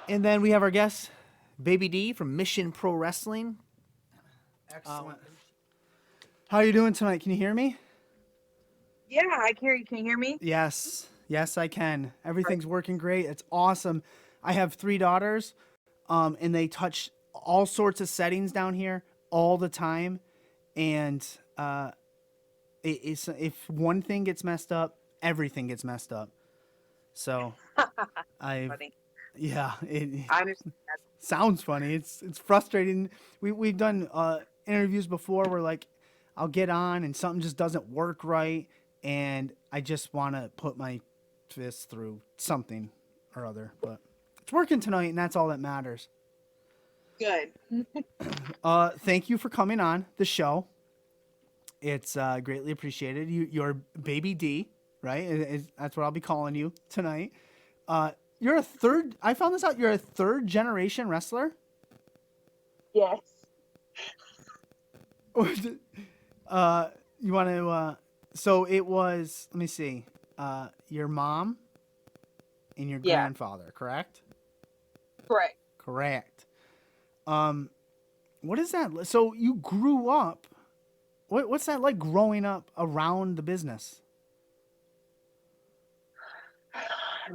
And then we have our guest, Baby D from Mission Pro Wrestling. Excellent. How are you doing tonight? Can you hear me? Yeah, I can hear you. Can you hear me? Yes. Yes, I can. Right. Everything's working great. It's awesome. I have 3 daughters, and they touch all sorts of settings down here all the time. And if one thing gets messed up, everything gets messed up. So I've, Funny. yeah, it I understand. sounds funny. It's frustrating. We've done interviews before where like I'll get on and something just doesn't work right, and I just want to put my fist through something or other. But it's working tonight, and that's all that matters. Good. Thank you for coming on the show. It's greatly appreciated. You're Baby D, right? That's what I'll be calling you tonight. You're a third. I found this out. You're a third generation wrestler. Yes. You want to? So it was. Let me see. Your mom and your Yeah. grandfather, correct? Correct. Correct. What is that? So you grew up. What's that like growing up around the business?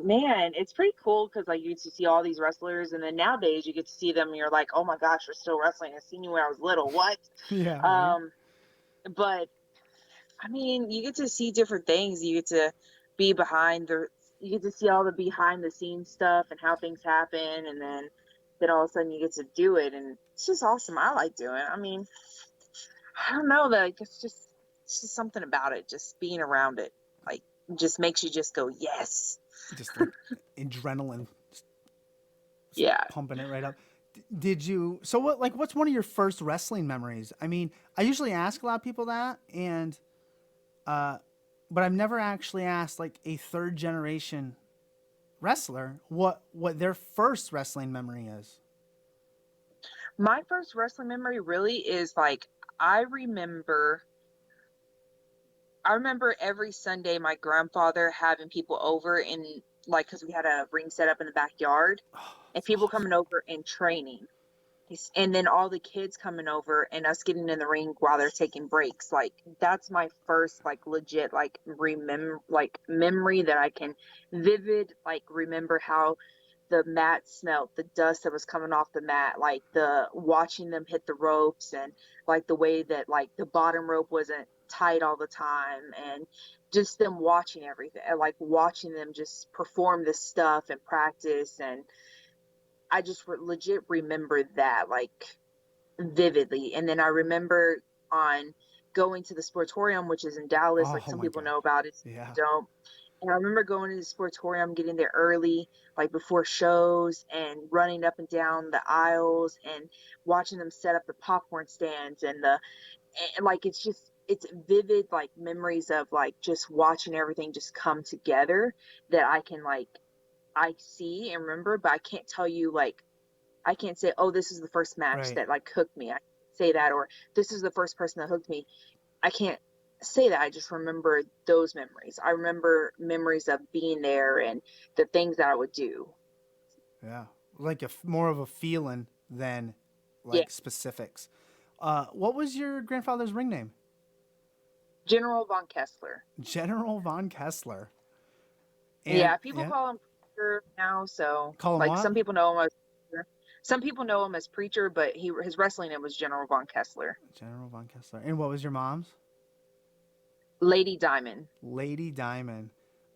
Man, it's pretty cool because like you get to see all these wrestlers, and then nowadays you get to see them, and you're like, oh my gosh, you're still wrestling. I seen you when I was little. What? Yeah. Right. Um, but I mean, you get to see different things. You get to be behind the. You get to see all the behind the scenes stuff and how things happen, and then all of a sudden you get to do it, and it's just awesome. I like doing it. I mean, I don't know, like it's just something about it, just being around it, like just makes you just go yes. Just like adrenaline Yeah. pumping it right up. Did you? So what? Like, what's one of your first wrestling memories? I mean, I usually ask a lot of people that, and uh, but I've never actually asked like a third generation wrestler what their first wrestling memory is. My first wrestling memory really is like I remember I remember every Sunday my grandfather having people over in like because we had a ring set up in the backyard Oh, and it's people awesome. coming over and training. And then all the kids coming over and us getting in the ring while they're taking breaks. Like that's my first like legit like remember like memory that I can vivid like remember how the mat smelled, the dust that was coming off the mat, like the watching them hit the ropes and like the way that like the bottom rope wasn't tight all the time and just them watching everything and like watching them just perform this stuff and practice and I just legit remember that like vividly. And then I remember on going to the sportorium, which is in Dallas, like Oh some my people god. know about it, some Yeah. people don't. And I remember going to the sportorium, getting there early, like before shows, and running up and down the aisles and watching them set up the popcorn stands and like it's vivid like memories of like just watching everything just come together that I can like I see and remember, but I can't tell you like I can't say, oh, this is the first match Right. that like hooked me. I can't say that, or this is the first person that hooked me. I can't say that. I just remember those memories. I remember memories of being there and the things that I would do. Yeah. Like more of a feeling than Yeah. like specifics. What was your grandfather's ring name? General von Kessler. General von Kessler. And Yeah, people yeah, call him preacher now. So call him like what? some people know him as preacher. Some people know him as preacher, but his wrestling name was General von Kessler. General von Kessler. And what was your mom's? Lady Diamond. Lady Diamond.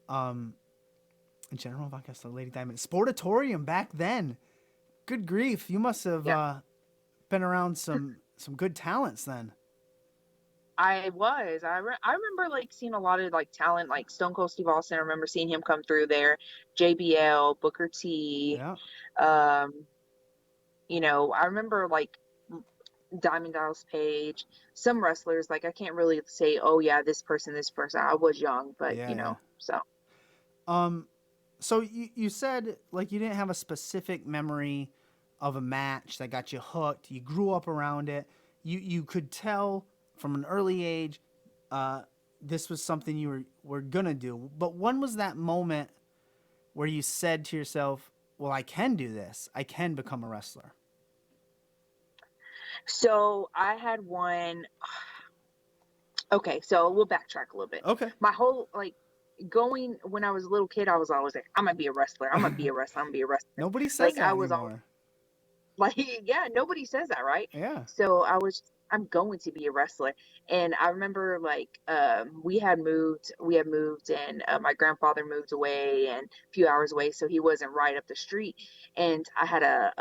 Um, General von Kessler, Lady Diamond. Sportatorium back then. Good grief, you must have Yeah. been around some good talents then. I was. I remember like seeing a lot of like talent, like Stone Cold Steve Austin. I remember seeing him come through there. JBL, Booker T. Yeah. Um, I remember like Diamond Dallas Page. Some wrestlers, like I can't really say, oh yeah, this person. I was young, but Yeah, yeah. so Um, so you said like you didn't have a specific memory of a match that got you hooked. You grew up around it. You could tell from an early age uh, this was something you were gonna do. But when was that moment where you said to yourself, well, I can do this. I can become a wrestler. So I had one. Okay, so we'll backtrack a little bit. Okay. My whole like going when I was a little kid, I was always like, I'm gonna be a wrestler. I'm gonna be a wrestler. I'm gonna be a wrestler. Nobody says Like that I was always anymore. like, yeah, nobody says that, right? Yeah. So I'm going to be a wrestler. And I remember like we had moved and my grandfather moved away and a few hours away, so he wasn't right up the street. And I had a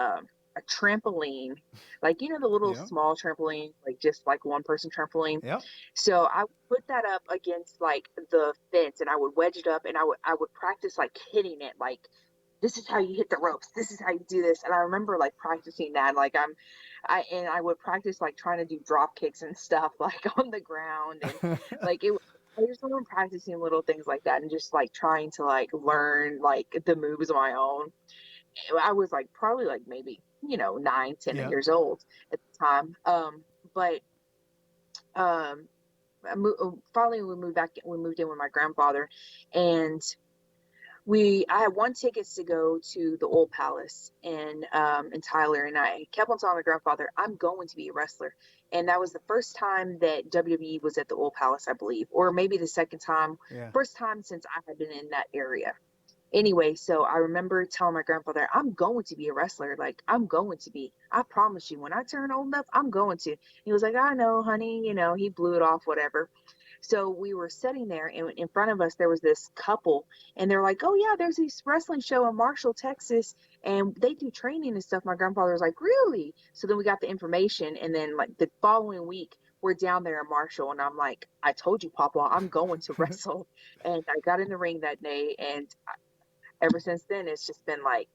trampoline, like the little Yeah. small trampoline, like just like one person trampoline. Yep. So I would put that up against like the fence and I would wedge it up and I would practice like hitting it like this is how you hit the ropes. This is how you do this. And I remember like practicing that. Like I would practice like trying to do drop kicks and stuff like on the ground. And like I just remember practicing little things like that and just like trying to like learn like the moves on my own. I was like probably like maybe, 9, 10 Yeah. years old at the time. But um, finally we moved in with my grandfather and I had one tickets to go to the Old Palace in Tyler, and I kept on telling my grandfather, I'm going to be a wrestler. And that was the first time that WWE was at the Old Palace, I believe, or maybe the second time, Yeah. first time since I had been in that area. Anyway, so I remember telling my grandfather, I'm going to be a wrestler. Like, I'm going to be. I promise you, when I turn old enough, I'm going to. He was like, I know, honey. He blew it off, whatever. So we were sitting there, and in front of us, there was this couple, and they're like, oh, yeah, there's this wrestling show in Marshall, Texas, and they do training and stuff. My grandfather was like, really? So then we got the information, and then, like, the following week, we're down there in Marshall, and I'm like, I told you, Papa, I'm going to wrestle. And I got in the ring that day, and ever since then it's just been like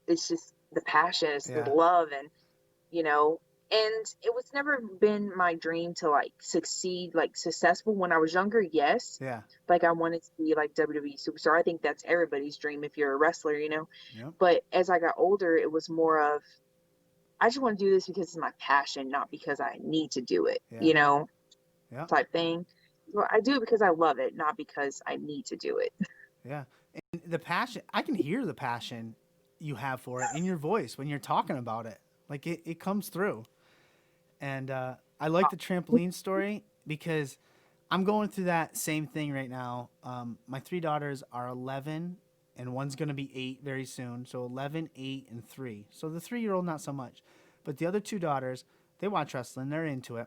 it's just the passion, it's the Yeah. love. And it was never been my dream to like succeed, like successful. When I was younger, yes, Yeah. like I wanted to be like WWE superstar. I think that's everybody's dream if you're a wrestler. Yep. But as I got older, it was more of I just want to do this because it's my passion, not because I need to do it, Yeah. Yeah. type thing. So I do it because I love it, not because I need to do it. Yeah. And the passion, I can hear the passion you have for it in your voice when you're talking about it. Like it comes through. And I like the trampoline story because I'm going through that same thing right now. My three daughters are 11 and one's going to be 8 very soon. So 11, 8, and 3. So the 3-year-old, not so much. But the other two daughters, they watch wrestling. They're into it.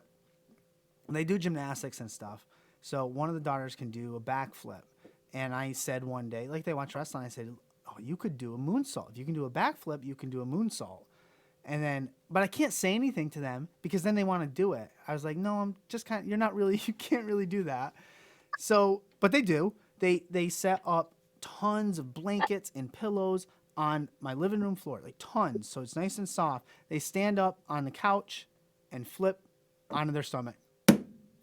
They do gymnastics and stuff. So one of the daughters can do a backflip. And I said one day, like they watch wrestling, I said, oh, you could do a moonsault. If you can do a backflip, you can do a moonsault. And then, but I can't say anything to them because then they want to do it. I was like, no, I'm just kind of, you're not really, you can't really do that. So, but they do. They set up tons of blankets and pillows on my living room floor, like tons. So it's nice and soft. They stand up on the couch and flip onto their stomach,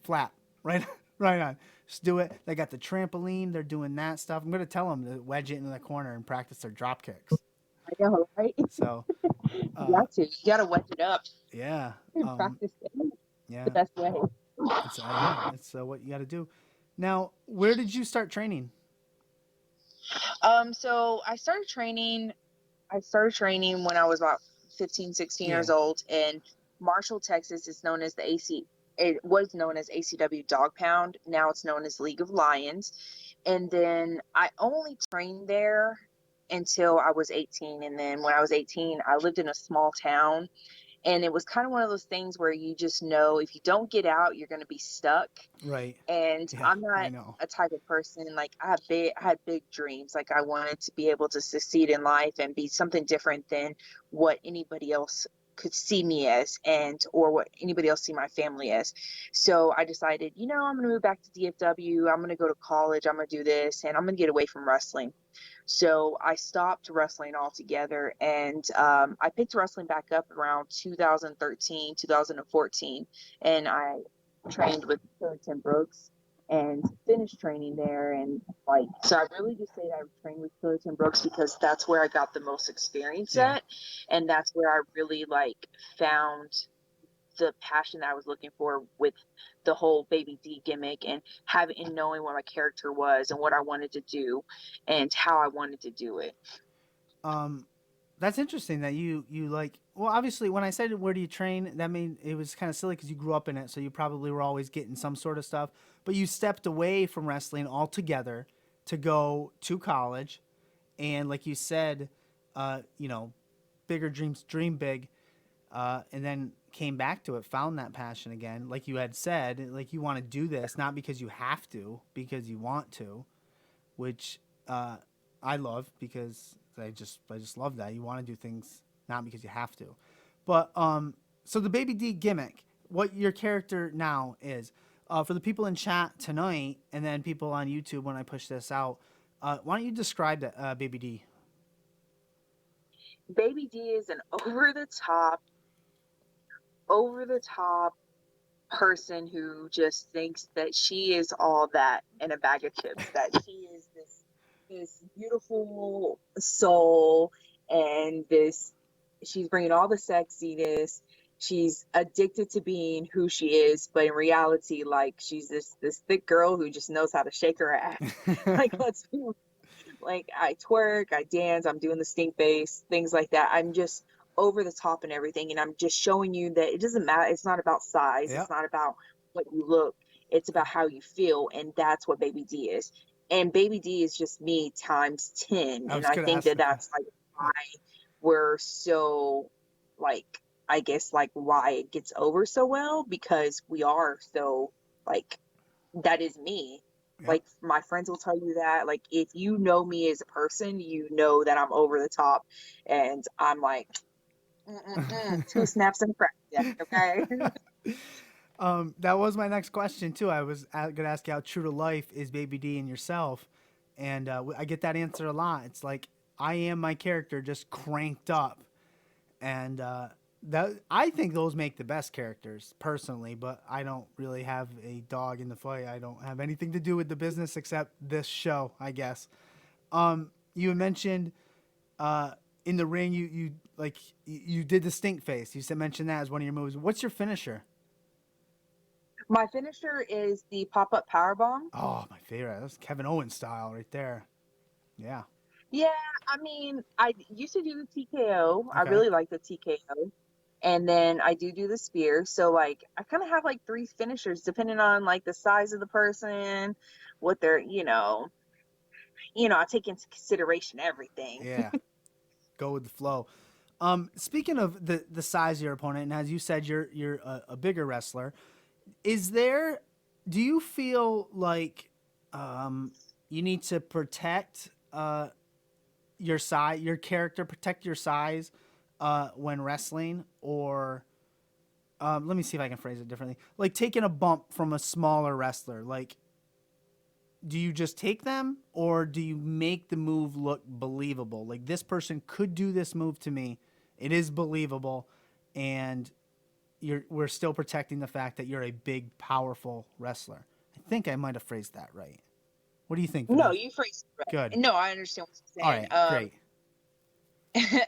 flat, right, right on. Just do it. They got the trampoline. They're doing that stuff. I'm gonna tell them to wedge it in the corner and practice their drop kicks. I know, right? So, You got to. You got to wedge it up yeah, and practice it the yeah. best way. It's yeah, it's what you got to do. Now, where did you start training? So I started training when I was about 15, 16 Yeah, years old in Marshall, Texas. It's known as it was known as ACW Dog Pound. Now it's known as League of Lions. And then I only trained there until I was 18. And then when I was 18, I lived in a small town. And it was kind of one of those things where you just know if you don't get out, you're going to be stuck. right. And Yeah, I'm I not know. a type of person like I had big dreams. Like I wanted to be able to succeed in life and be something different than what anybody else could see me as or what anybody else see my family as. So I decided, I'm going to move back to DFW. I'm going to go to college. I'm going to do this and I'm going to get away from wrestling. So I stopped wrestling altogether and I picked wrestling back up around 2013, 2014. And I trained with Tim Brooks and finished training there. And like, so I really just say that I trained with Tim Brooks because that's where I got the most experience Yeah, at. And that's where I really like found the passion that I was looking for with the whole Baby D gimmick and knowing what my character was and what I wanted to do and how I wanted to do it. Um, that's interesting that you like. Well, obviously, when I said where do you train, that mean it was kind of silly because you grew up in it, so you probably were always getting some sort of stuff. But you stepped away from wrestling altogether to go to college, and like you said, you know, bigger dreams, dream big, and then came back to it, found that passion again. Like you had said, like you want to do this not because you have to, because you want to, which I love because I just love that you want to do things not because you have to. But so the Baby D gimmick, what your character now is, for the people in chat tonight, and then people on YouTube when I push this out, why don't you describe that, Baby D? Baby D is an over the top person who just thinks that she is all that in a bag of chips, that she is this beautiful soul, and this she's bringing all the sexiness. She's addicted to being who she is, but in reality, like she's this thick girl who just knows how to shake her ass. Like let's be like I twerk, I dance, I'm doing the stink face, things like that. I'm just over the top and everything. And I'm just showing you that it doesn't matter. It's not about size. Yep. It's not about what you look. It's about how you feel. And that's what Baby D is. And Baby D is just me times 10. I And was I gonna think ask that the question. that's like why we're so like, I guess like why it gets over so well, because we are so like that is me. Yep. Like my friends will tell you that. Like if you know me as a person, you know that I'm over the top, and I'm like, two snaps and a crack. Yeah, okay. That was my next question too. I was gonna ask you how true to life is Baby D and yourself, and I get that answer a lot. It's like I am my character, just cranked up, and that I think those make the best characters personally. But I don't really have a dog in the fight. I don't have anything to do with the business except this show, I guess. You mentioned uh, in the ring, you like you did the stink face. You said mentioned that as one of your moves. What's your finisher? My finisher is the pop up power bomb. Oh, my favorite. That's Kevin Owens style right there. Yeah. Yeah, I mean, I used to do the TKO. I Okay. really like the TKO. And then I do the spear. So like I kind of have like three finishers depending on like the size of the person, what they're, I take into consideration everything. Yeah. Go with the flow. Speaking of the size of your opponent, and as you said, you're a bigger wrestler. Is there? Do you feel like you need to protect your size, your character, protect your size when wrestling, or let me see if I can phrase it differently. Like taking a bump from a smaller wrestler, like do you just take them or do you make the move look believable? Like this person could do this move to me. It is believable and we're still protecting the fact that you're a big powerful wrestler. I think I might have phrased that right. What do you think, No, Vanessa? you phrased it Good. right. No, I understand what you're All saying. right, great.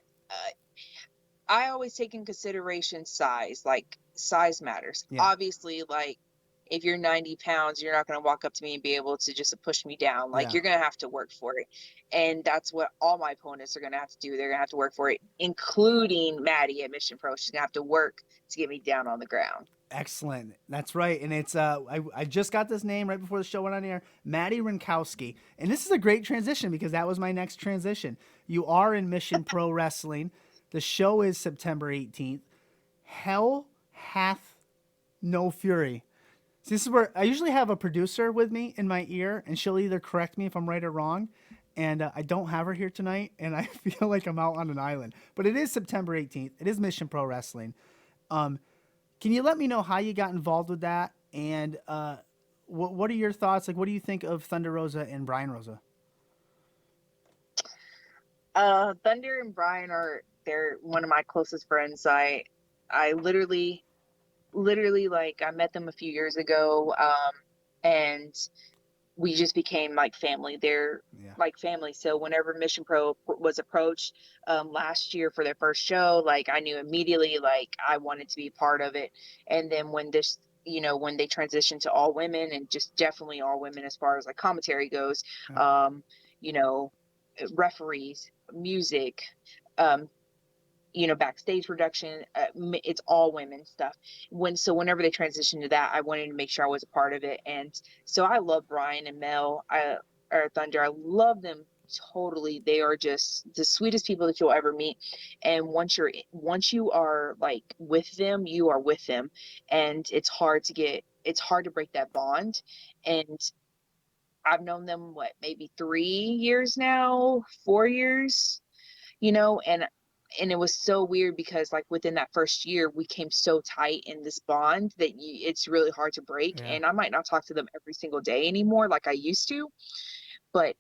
I always take in consideration size, like size matters. Yeah. Obviously, like if you're 90 pounds, you're not going to walk up to me and be able to just push me down. Like Yeah. you're going to have to work for it. And that's what all my opponents are going to have to do. They're going to have to work for it, including Maddie at Mission Pro. She's going to have to work to get me down on the ground. Excellent. That's right. And it's I just got this name right before the show went on air, Maddie Rankowski. And this is a great transition because that was my next transition. You are in Mission Pro Wrestling. The show is September 18th. Hell hath no fury. See, this is where I usually have a producer with me in my ear, and she'll either correct me if I'm right or wrong. And I don't have her here tonight, and I feel like I'm out on an island. But it is September 18th. It is Mission Pro Wrestling. Um, can you let me know how you got involved with that? And what are your thoughts? Like, what do you think of Thunder Rosa and Brian Rosa? Thunder and Brian they're one of my closest friends. I literally like I met them a few years ago. And we just became like family. They're Yeah. like family. So whenever Mission Pro was approached last year for their first show, like I knew immediately like I wanted to be part of it. And then when when they transitioned to all women and just definitely all women as far as like commentary goes, Yeah. um, you know, referees, music, um, backstage production, it's all women stuff. Whenever they transitioned to that, I wanted to make sure I was a part of it. And so I love Brian and Mel, or Thunder. I love them totally. They are just the sweetest people that you'll ever meet. And once you are like with them, you are with them. And it's hard to break that bond. And I've known them, what, maybe 3 years now, 4 years, and it was so weird because like within that first year we came so tight in this bond that it's really hard to break. Yeah. And I might not talk to them every single day anymore like I used to, but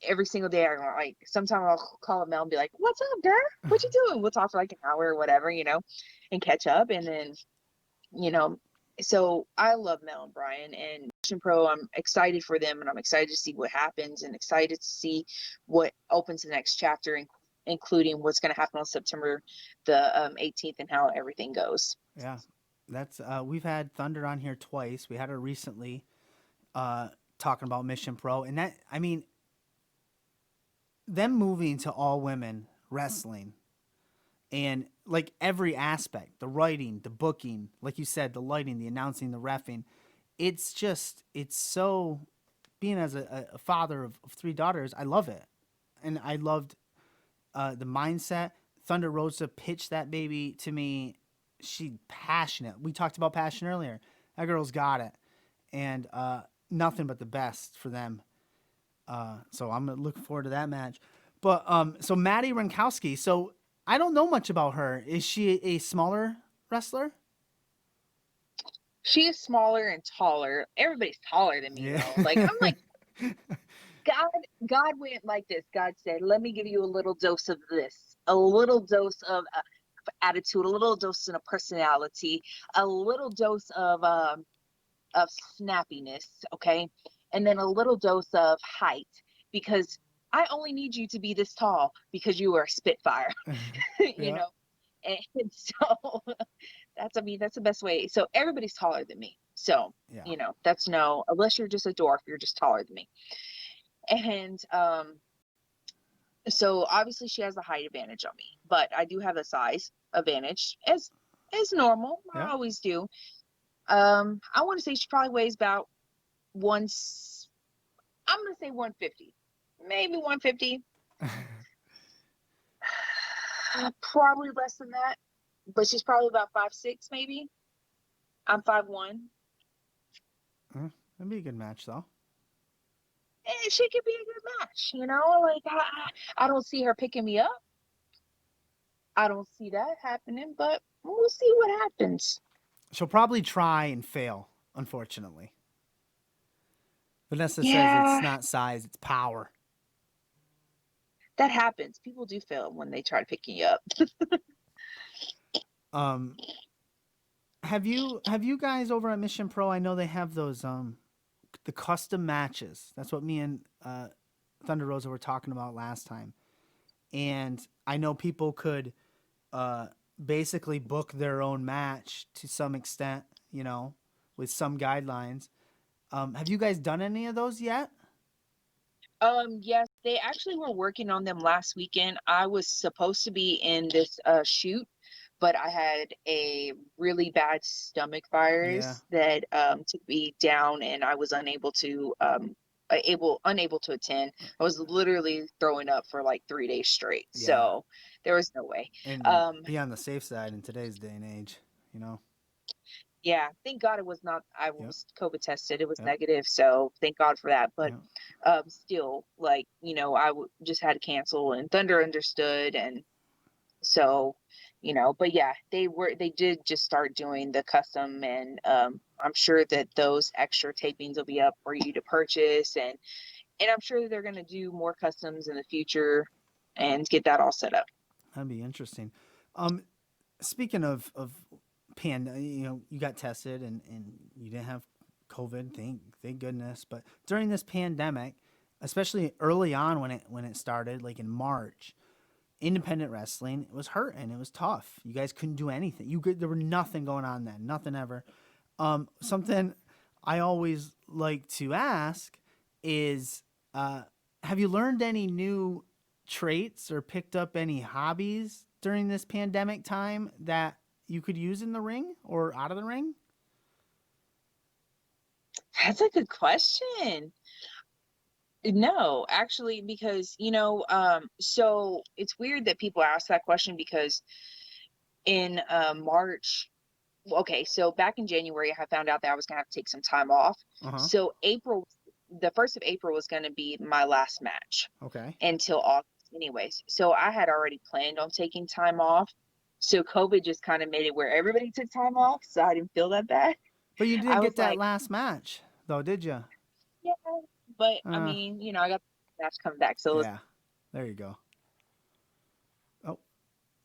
every single day I like sometimes I'll call Mel and be like, "What's up, girl? What you doing?" We'll talk for like an hour or whatever, and catch up. And then you know so I love Mel and Brian and Mission Pro. I'm excited for them, and I'm excited to see what happens, and excited to see what opens the next chapter, including what's going to happen on September the 18th and how everything goes. Yeah. That's we've had Thunder on here twice. We had her recently uh talking about Mission Pro, and that, I mean, them moving to all women wrestling, and like every aspect, the writing, the booking, like you said, the lighting, the announcing, the reffing, it's so, being as a father of three daughters, I love it. And I loved the mindset. Thunder Rosa pitched that baby to me. She passionate. We talked about passion earlier. That girl's got it. And nothing but the best for them. So I'm looking forward to that match. But so Maddie Rankowski. So I don't know much about her. Is she a smaller wrestler? She is smaller and taller. Everybody's taller than me, Yeah. though. Like, I'm like, God went like this. God said, "Let me give you a little dose of this, a little dose of attitude, a little dose of personality, a little dose of snappiness, okay, and then a little dose of height, because I only need you to be this tall because you are a Spitfire." you Yeah. know. And so that's the best way. So everybody's taller than me. So, Yeah. that's no, unless you're just a dwarf, you're just taller than me. And so obviously she has the height advantage on me, but I do have a size advantage as normal. I Yeah. always do. I want to say she probably weighs about once. I'm gonna say 150, maybe 150. Probably less than that, but she's probably about 5'6", maybe. I'm 5'1". That'd be a good match, though. And she could be a good match, Like I don't see her picking me up. I don't see that happening, but we'll see what happens. She'll probably try and fail, unfortunately. Vanessa says it's Yeah, not size, it's power. that happens. People do fail when they try to pick you up. Um, have you guys over at Mission Pro? I know they have those the custom matches. That's what me and Thunder Rosa were talking about last time. And I know people could uh, basically book their own match to some extent, with some guidelines. Have you guys done any of those yet? Yes, they actually were working on them last weekend. I was supposed to be in this shoot, but I had a really bad stomach Yeah, virus that took me down, and I was unable to attend. I was literally throwing up for like 3 days straight. yeah. So there was no way. And Um, be on the safe side in today's day and age, you know? yeah, thank God it was not, I Yep, was COVID tested. It was yep, negative. So thank God for that. But yep. still, like, just had to cancel, and Thunder understood. And so, but yeah, they did just start doing the custom, and I'm sure that those extra tapings will be up for you to purchase. And I'm sure that they're going to do more customs in the future and get that all set up. That'd be interesting. Um, Speaking of you got tested and you didn't have COVID, thank goodness. But during this pandemic, especially early on when it started, like in March, independent wrestling, it was hurting. It was tough. You guys couldn't do anything. There were nothing going on then, nothing ever. Something I always like to ask is, have you learned any new traits or picked up any hobbies during this pandemic time that you could use in the ring or out of the ring? That's a good question. No, actually, because so it's weird that people ask that question because in March, well, okay, so back in January, I found out that I was gonna have to take some time off. Uh huh. So the 1st of April was gonna be my last match Okay. until August, anyways. So I had already planned on taking time off. So COVID just kind of made it where everybody took time off, so I didn't feel that bad. But you didn't I get was that like, last match, though, did you? yeah, but I Uh, mean, I got the match coming back, so yeah. There you go. Oh,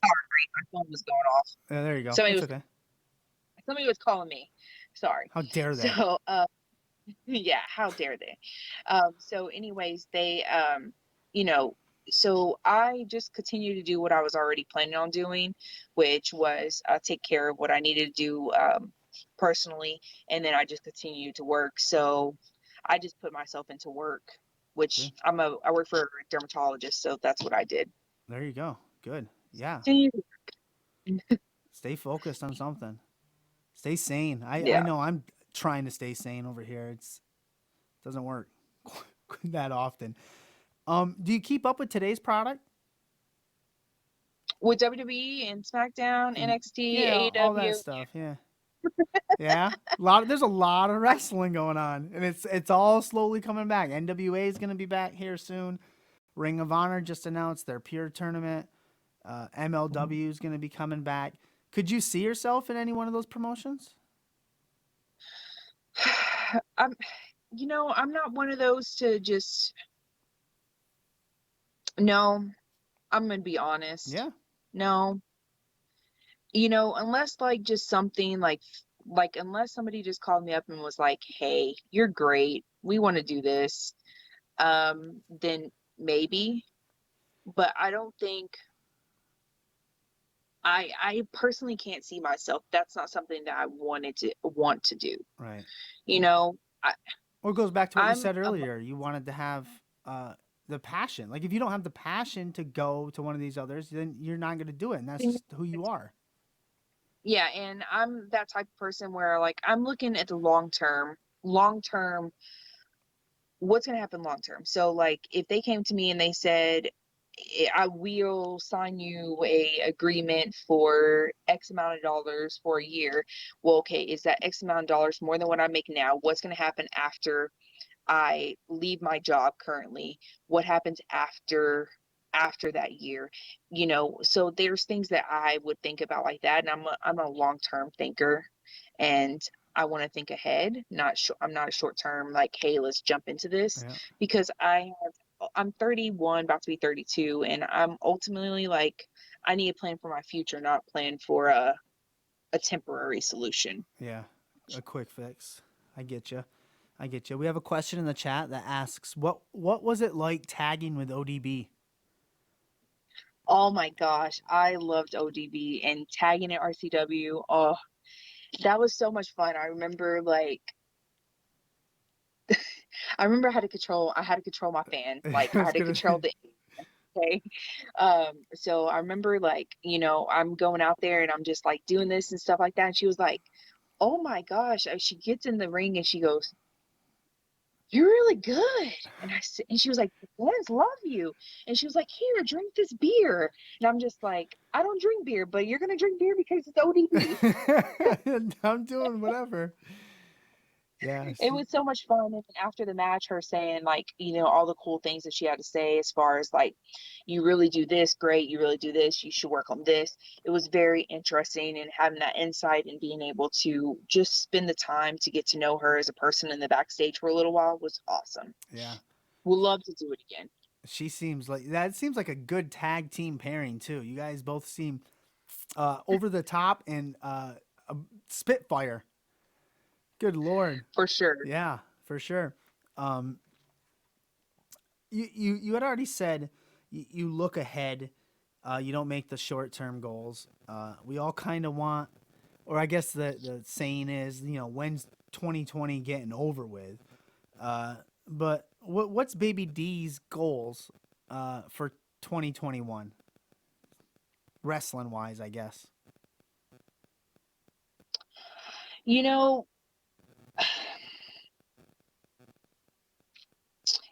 sorry, my phone was going off. yeah, there you go. Somebody It's was okay. somebody was calling me. Sorry. How dare they? So yeah, how dare they? So anyways, they you know, so I just continued to do what I was already planning on doing, which was take care of what I needed to do personally, and then I just continued to work. So I just put myself into work, which Good. I work for a dermatologist, so that's what I did. There you go. Good. Yeah. Stay focused on something. Stay sane. I Yeah. know I'm trying to stay sane over here. Doesn't work that often. Do you keep up with today's product? With WWE and SmackDown, And NXT, yeah, all that AEW. stuff. Yeah. Yeah. There's a lot of wrestling going on. And it's all slowly coming back. NWA is gonna be back here soon. Ring of Honor just announced their Pure tournament. MLW is gonna be coming back. Could you see yourself in any one of those promotions? I'm I'm not one of those to just no, I'm gonna be honest. Yeah. No. Unless like just something like unless somebody just called me up and was like, "Hey, you're great. We want to do this." Then maybe, but I don't think I personally can't see myself. That's not something that I want to do. Right. You know, I Or it goes back to what you I'm said a earlier. You wanted to have the passion. Like if you don't have the passion to go to one of these others, then you're not going to do it, and that's just who you are. yeah, and I'm that type of person where like I'm looking at the long term, what's going to happen long term. So like if they came to me and they said, I will sign you a agreement for X amount of dollars for a year. Well, okay, is that X amount of dollars more than what I make now? What's going to happen after I leave my job currently? What happens after that year? So there's things that I would think about like that, and I'm a long-term thinker, and I want to think ahead. I'm not a short-term like, hey, let's jump into this Yeah. because I'm 31, about to be 32, and I'm ultimately like I need a plan for my future, not plan for a temporary solution. Yeah. A quick fix. I get you. I get you. We have a question in the chat that asks, "What was it like tagging with ODB?" Oh my gosh, I loved ODB and tagging at RCW. Oh, that was so much fun. I remember I had to control my fan. Like I I was had to gonna. control the okay. So I remember like, I'm going out there and I'm just like doing this and stuff like that. And she was like, "Oh my gosh." She gets in the ring and she goes, "You're really good." And she was like, "The fans love you." And she was like, "Here, drink this beer." And I'm just like, "I don't drink beer, but you're gonna drink beer because it's ODB." I'm doing whatever. Yeah. It was so much fun. And then after the match, her saying like, all the cool things that she had to say as far as like, "You really do this great, you really do this, you should work on this." It was very interesting, and having that insight and being able to just spend the time to get to know her as a person in the backstage for a little while was awesome. Yeah. Would love to do it again. She seems like that. Seems like a good tag team pairing too. You guys both seem over the top and a spitfire. Good lord. For sure. Yeah, for sure. Um, you had already said you look ahead. You don't make the short term goals. We all kind of want, or I guess the saying is, when's 2020 getting over with? But what's Baby D's goals for 2021, wrestling wise, I guess. You know,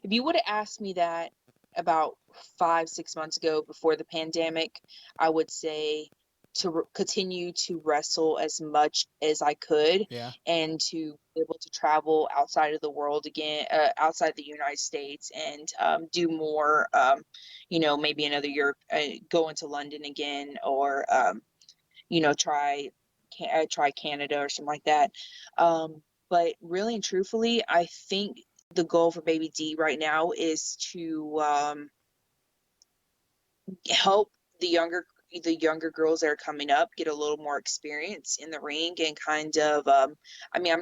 if you would have asked me that about 5, 6 months ago before the pandemic, I would say to continue to wrestle as much as I could Yeah. and to be able to travel outside of the world again, outside the United States, and do more, maybe another year, go into London again, or, try Canada or something like that. But really and truthfully, I think the goal for Baby D right now is to help the younger girls that are coming up get a little more experience in the ring, and kind of I mean,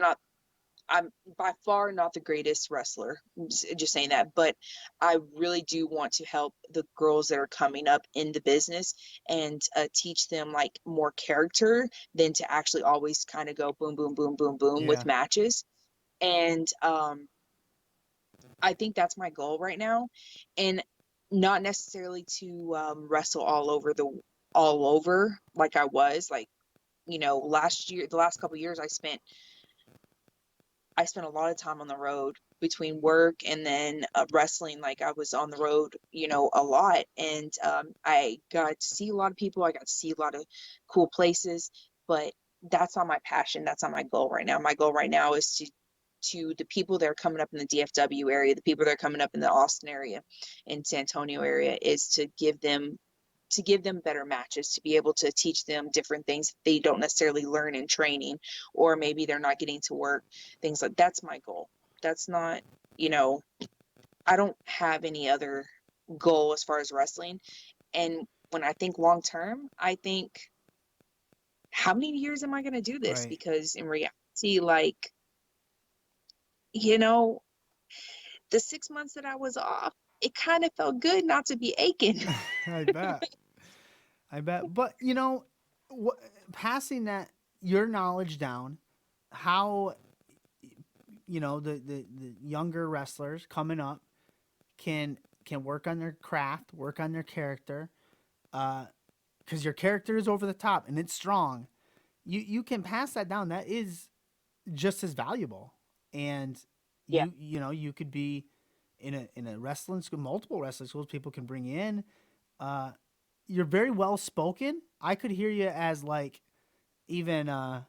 I'm by far not the greatest wrestler, just saying that, but I really do want to help the girls that are coming up in the business, and teach them like more character than to actually always kind of go boom, boom, boom, boom, boom with Yeah. matches. And I think that's my goal right now, and not necessarily to wrestle all over like I was, like, last year, the last couple of years I spent a lot of time on the road between work and then wrestling. Like, I was on the road, a lot, and I got to see a lot of people. I got to see a lot of cool places, but that's not my passion. That's not my goal right now. My goal right now is to the people that are coming up in the DFW area, the people that are coming up in the Austin area, in San Antonio area, is to give them better matches, to be able to teach them different things they don't necessarily learn in training, or maybe they're not getting to work, things like that's my goal. That's not, you know, I don't have any other goal as far as wrestling. And when I think long term, I think, how many years am I going to do this? Right. Because in reality, like, you know, the 6 months that I was off, it kind of felt good not to be aching. I bet. I bet. But what, passing that your knowledge down, how the younger wrestlers coming up can work on their craft, work on their character, because your character is over the top and it's strong. You can pass that down. That is just as valuable, and Yeah. you could be in a wrestling school, multiple wrestling schools. People can bring you in. Uh, you're very well spoken. I could hear you as like even a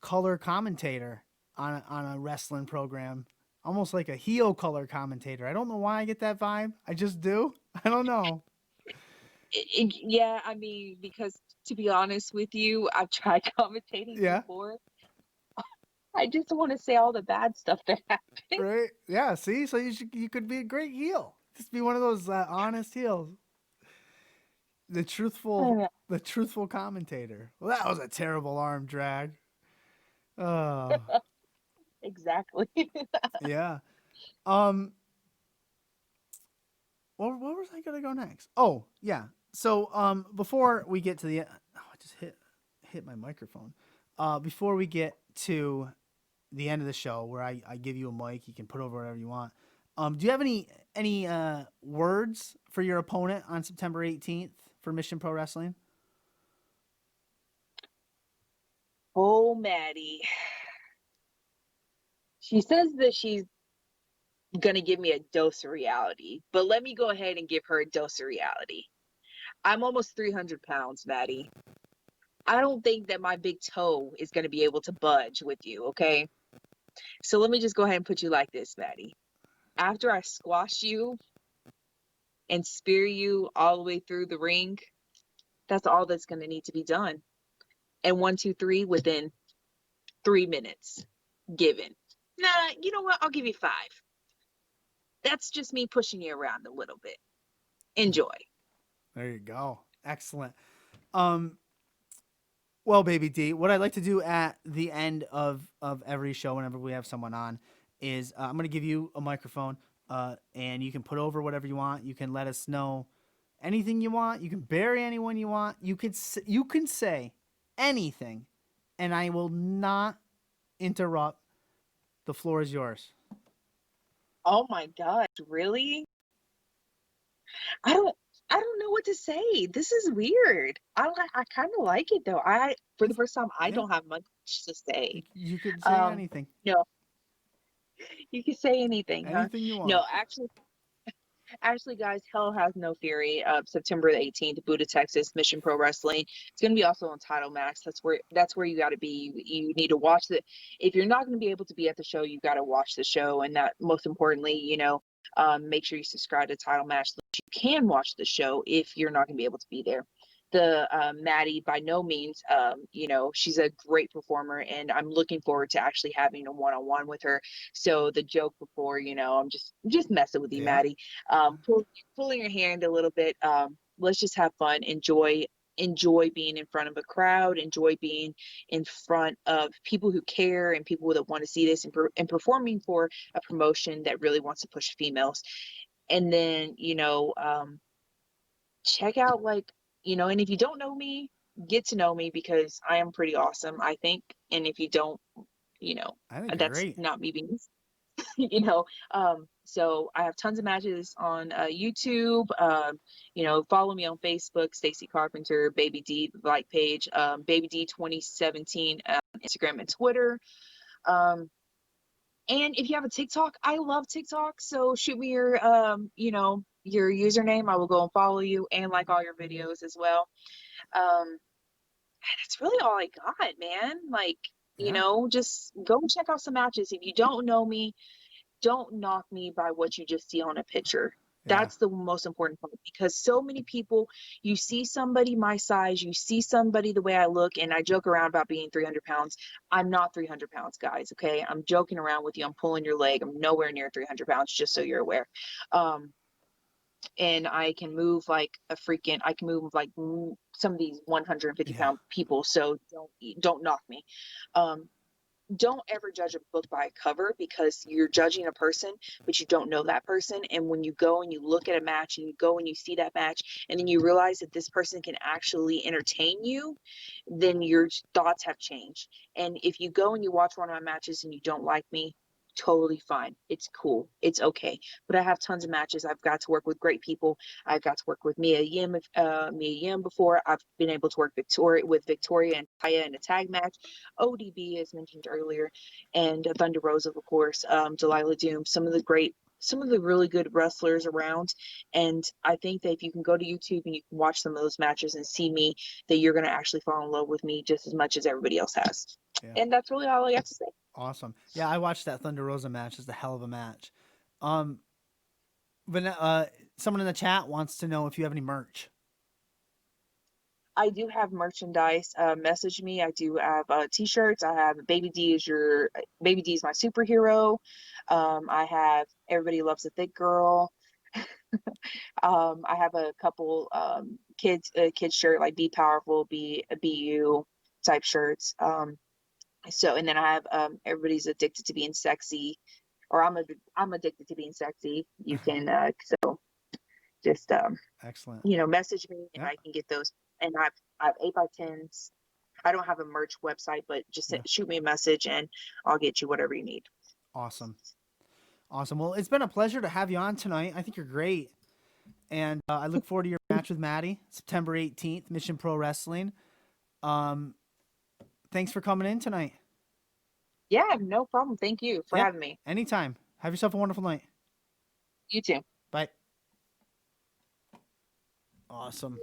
color commentator on a wrestling program, almost like a heel color commentator. I don't know why I get that vibe. I just do. I don't know. Yeah, I mean, because to be honest with you, I've tried commentating Yeah. before. I just want to say all the bad stuff that happened. Right. Yeah. See, so you could be a great heel. Just be one of those honest heels. The truthful the truthful commentator. Well, that was a terrible arm drag. Oh, Exactly. yeah. Um where was I gonna go next? Oh, yeah. So before we get to the I just hit my microphone. Before we get to the end of the show where I give you a mic, you can put over whatever you want. Do you have any words for your opponent on September 18th for Mission Pro Wrestling? Oh, Maddie. She says that she's gonna give me a dose of reality, but let me go ahead and give her a dose of reality. I'm almost 300 pounds, Maddie. I don't think that my big toe is gonna be able to budge with you, okay? So let me just go ahead and put you like this, Maddie. After I squash you and spear you all the way through the ring, that's all that's going to need to be done. And 1, 2, 3 within 3 minutes given. Nah, you know what? I'll give you 5. That's just me pushing you around a little bit. Enjoy. There you go. Excellent. Um, well, baby D, what I'd like to do at the end of every show, whenever we have someone on, is I'm going to give you a microphone, and you can put over whatever you want. You can let us know anything you want. You can bury anyone you want. You can say anything, and I will not interrupt. The floor is yours. Oh my gosh, really? I don't. I don't know what to say. This is weird. I kind of like it though. For the first time, I Yeah, don't have much to say. you could say Um, anything, no, you can say anything, huh? anything you No, want. actually, guys, Hell Has No Fury, September the 18th, Buda, Texas, Mission Pro Wrestling. It's going to be also on Title Max. That's where you got to be. You need to watch it. If you're not going to be able to be at the show, you got to watch the show. And that, most importantly, make sure you subscribe to Title Match so that you can watch the show if you're not going to be able to be there. The Maddie, by no means, she's a great performer, and I'm looking forward to actually having a one-on-one with her. So the joke before, I'm just messing with you, Yeah, Maddie, pulling your hand a little bit. Let's just have fun, enjoy being in front of a crowd, enjoy being in front of people who care and people that want to see this, and performing for a promotion that really wants to push females. And then check out, and if you don't know me, get to know me, because I am pretty awesome, I think. And if you don't, you know I think you're that's great. not me being so I have tons of matches on YouTube. Follow me on Facebook, Stacy Carpenter, Baby D like page, Baby D 2017, Instagram and Twitter. And if you have a TikTok, I love TikTok, so shoot me your username. I will go and follow you and like all your videos as well. That's really all I got, man. Yeah, Just go check out some matches. If you don't know me, don't knock me by what you just see on a picture. yeah, That's the most important part, because so many people, you see somebody my size, you see somebody the way I look, and I joke around about being 300 pounds. I'm not 300 pounds, guys. Okay. I'm joking around with you. I'm pulling your leg. I'm nowhere near 300 pounds, just so you're aware. Um, and I can move like I can move like some of these 150 yeah, pound people. So don't knock me. Um, don't ever judge a book by a cover, because you're judging a person, but you don't know that person. And when you go and you look at a match, and you go and you see that match, and then you realize that this person can actually entertain you, then your thoughts have changed. And if you go and you watch one of my matches and you don't like me, totally fine. It's cool. It's okay. But I have tons of matches. I've got to work with great people. I've got to work with Mia Yim before. I've been able to work Victoria and Taya in a tag match. ODB, as mentioned earlier, and Thunder Rosa, of course, Delilah Doom, some of the really good wrestlers around. And I think that if you can go to YouTube and you can watch some of those matches and see me, that you're going to actually fall in love with me just as much as everybody else has. yeah. And that's really all I have to say. Awesome. Yeah, I watched that Thunder Rosa match. It's a hell of a match. Um, but someone in the chat wants to know if you have any merch. I do have merchandise. Message me. I do have t-shirts. I have Baby D is my superhero. I have Everybody Loves a Thick Girl. I have a couple kids shirt, like Be Powerful, Be you type shirts. And then I have Everybody's Addicted to Being Sexy, or I'm addicted to being sexy. You can so just Excellent. message me and Yeah, I can get those. And I have 8x10s. I don't have a merch website, but just yeah. shoot me a message and I'll get you whatever you need. Awesome. Awesome. Well, it's been a pleasure to have you on tonight. I think you're great. And I look forward to your match with Maddie, September 18th, Mission Pro Wrestling. Um, thanks for coming in tonight. Yeah, no problem. Thank you for Yep. having me. Anytime. Have yourself a wonderful night. You too. Bye. Awesome.